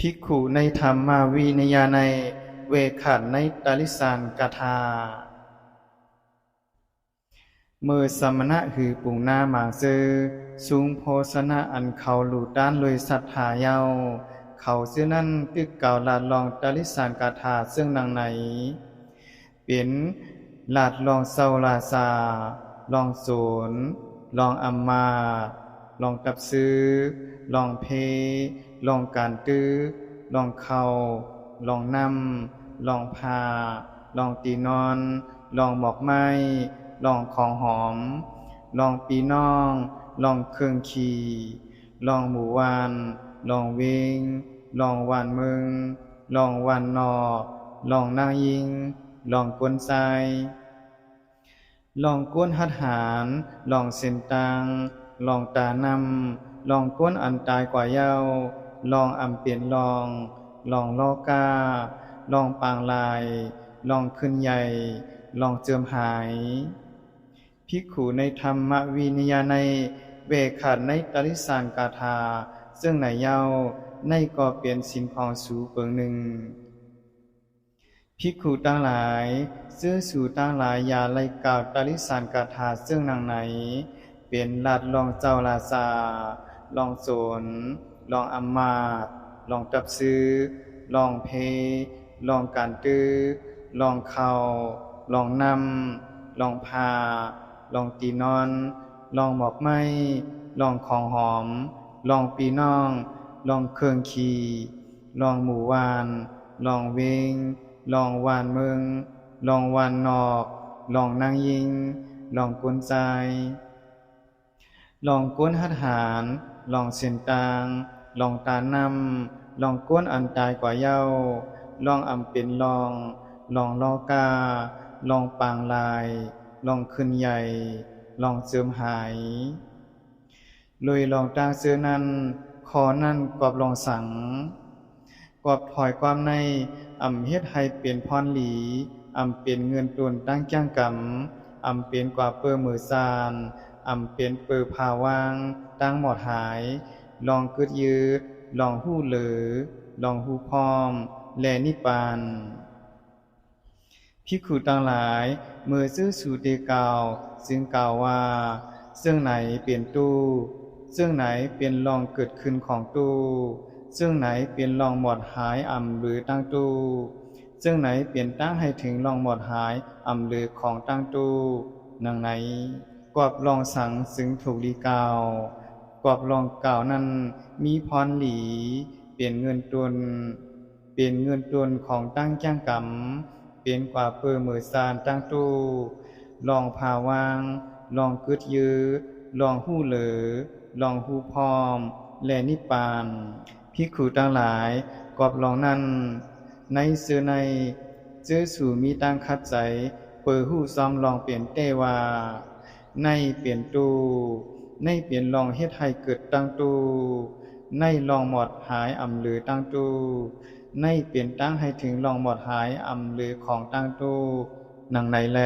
ภิกขุในธรรมาวินยาในเวขันในตาลิสานกถาเมื่อสมณะหือปุงหน้าหมางเซอสูงโพสนะอันเขาหลู่ด้านเลยศรัทธาเยาเขาเสื้อนั่นตึกเก่าลาดลองตาลิสานกถาซึ่งนางไหนเป็นลาดลองเศร้าลาซาลองโสนลองอัมมาลองตับซื้อลองเพลองการตื้อลองเขาลองนำลองพาลองตีนอนลองหมอกไม้ลองของหอมลองปีน้องลองเครื่องขี่ลองหมู่วานลองเวงลองวานมึงลองวานนอกลองนางยิงลองกวนใจลองก้นหัดหารลองเส้นตังลองตานำลองก้นอันตายกว่าเย้าลองอำเปลี่ยนลองลองลอกาลองปางลายลองขึ้นใหญ่ลองเจิมหายภิกขุในธรรมวินยาในเวขัดในตริสานกาธาซึ่งในเย้าในก็เปลี่ยนสินของสูเปิงหนึ่งภิกขุตั้งหลายซื้อสู่ตั้งหลายอย่าไล่กล่าวตริสานกาธาซึ่งนางไหนเป็นลาดลองเจ้าลาซาลองโสนลองอัมมาตลองตับซื้อลองเพลองการตื้อลองเข่าลองนำลองพาลองตีนอนลองหมอกไม้ลองของหอมลองปีน้องลองเครื่องขี่ลองหมู่วานลองเวงลองวานเมืองลองวานนอกลองนางยิงลองกวนใจลองก้นหัดหารลองเส้นตางลองตานำลองก้นอันตายกว่าเย้าลองอำเป็นลองลองลอกาลองปางลายลองขึ้นใหญ่ลองเจิมหายเลยลองตางเสื้อนั้นคอนั่นกอบลองสังกอบถอยความในอำเฮ็ดให้เป็นพรหลีอำเป็นเงินตุนตั้งจ้างกำอำเป็นกว่าเปื้อมือซานอำเป็นเปิดภาวางตั้งหมอดหายลองกึดยืดลองหู้เหลือลองหู้พร้อมแลนิปานภิกขุต่างหลายเมื่อซื้อสู่เตกล่าวซึ่งกล่าวว่าซึ่งไหนเปลี่ยนตู้ซึ่งไหนเป็นลองเกิดขึ้นของตู้ซึ่งไหนเป็นลองหมดหายหรือตั้งตู้ซึ่งไหนเปลี่ยนตั้งให้ถึงลองหมดหายหรือของตั้งตู้นังไหนกอบลองสังซึ่งถูกดีกล่าวกอบลองกล่าวนั้นมีพรหลีเปลี่ยนเงินตุนเป็นเงินตุนของตั้งจ้างกรรมเป็นกว่าเปื้อมือซานตั้งตู้ลองพาวางลองกึดยืดลองหู้เหลือลองหู้พร้อมแลนิปานภิกขุทั้งหลายกอบลองนั้นในซื้อในซื้อสู่มีตั้งคัดใจเปิดหู้ซ้อมลองเปลี่ยนเตว่าในเปลี่ยนตู้ในเปลี่ยนลองเฮ็ดให้เกิดตั้งตู้ในลองหมดหายหรือตั้งตู้ในเปลี่ยนตั้งให้ถึงลองหมดหายหรือของตั้งตู้นังในแล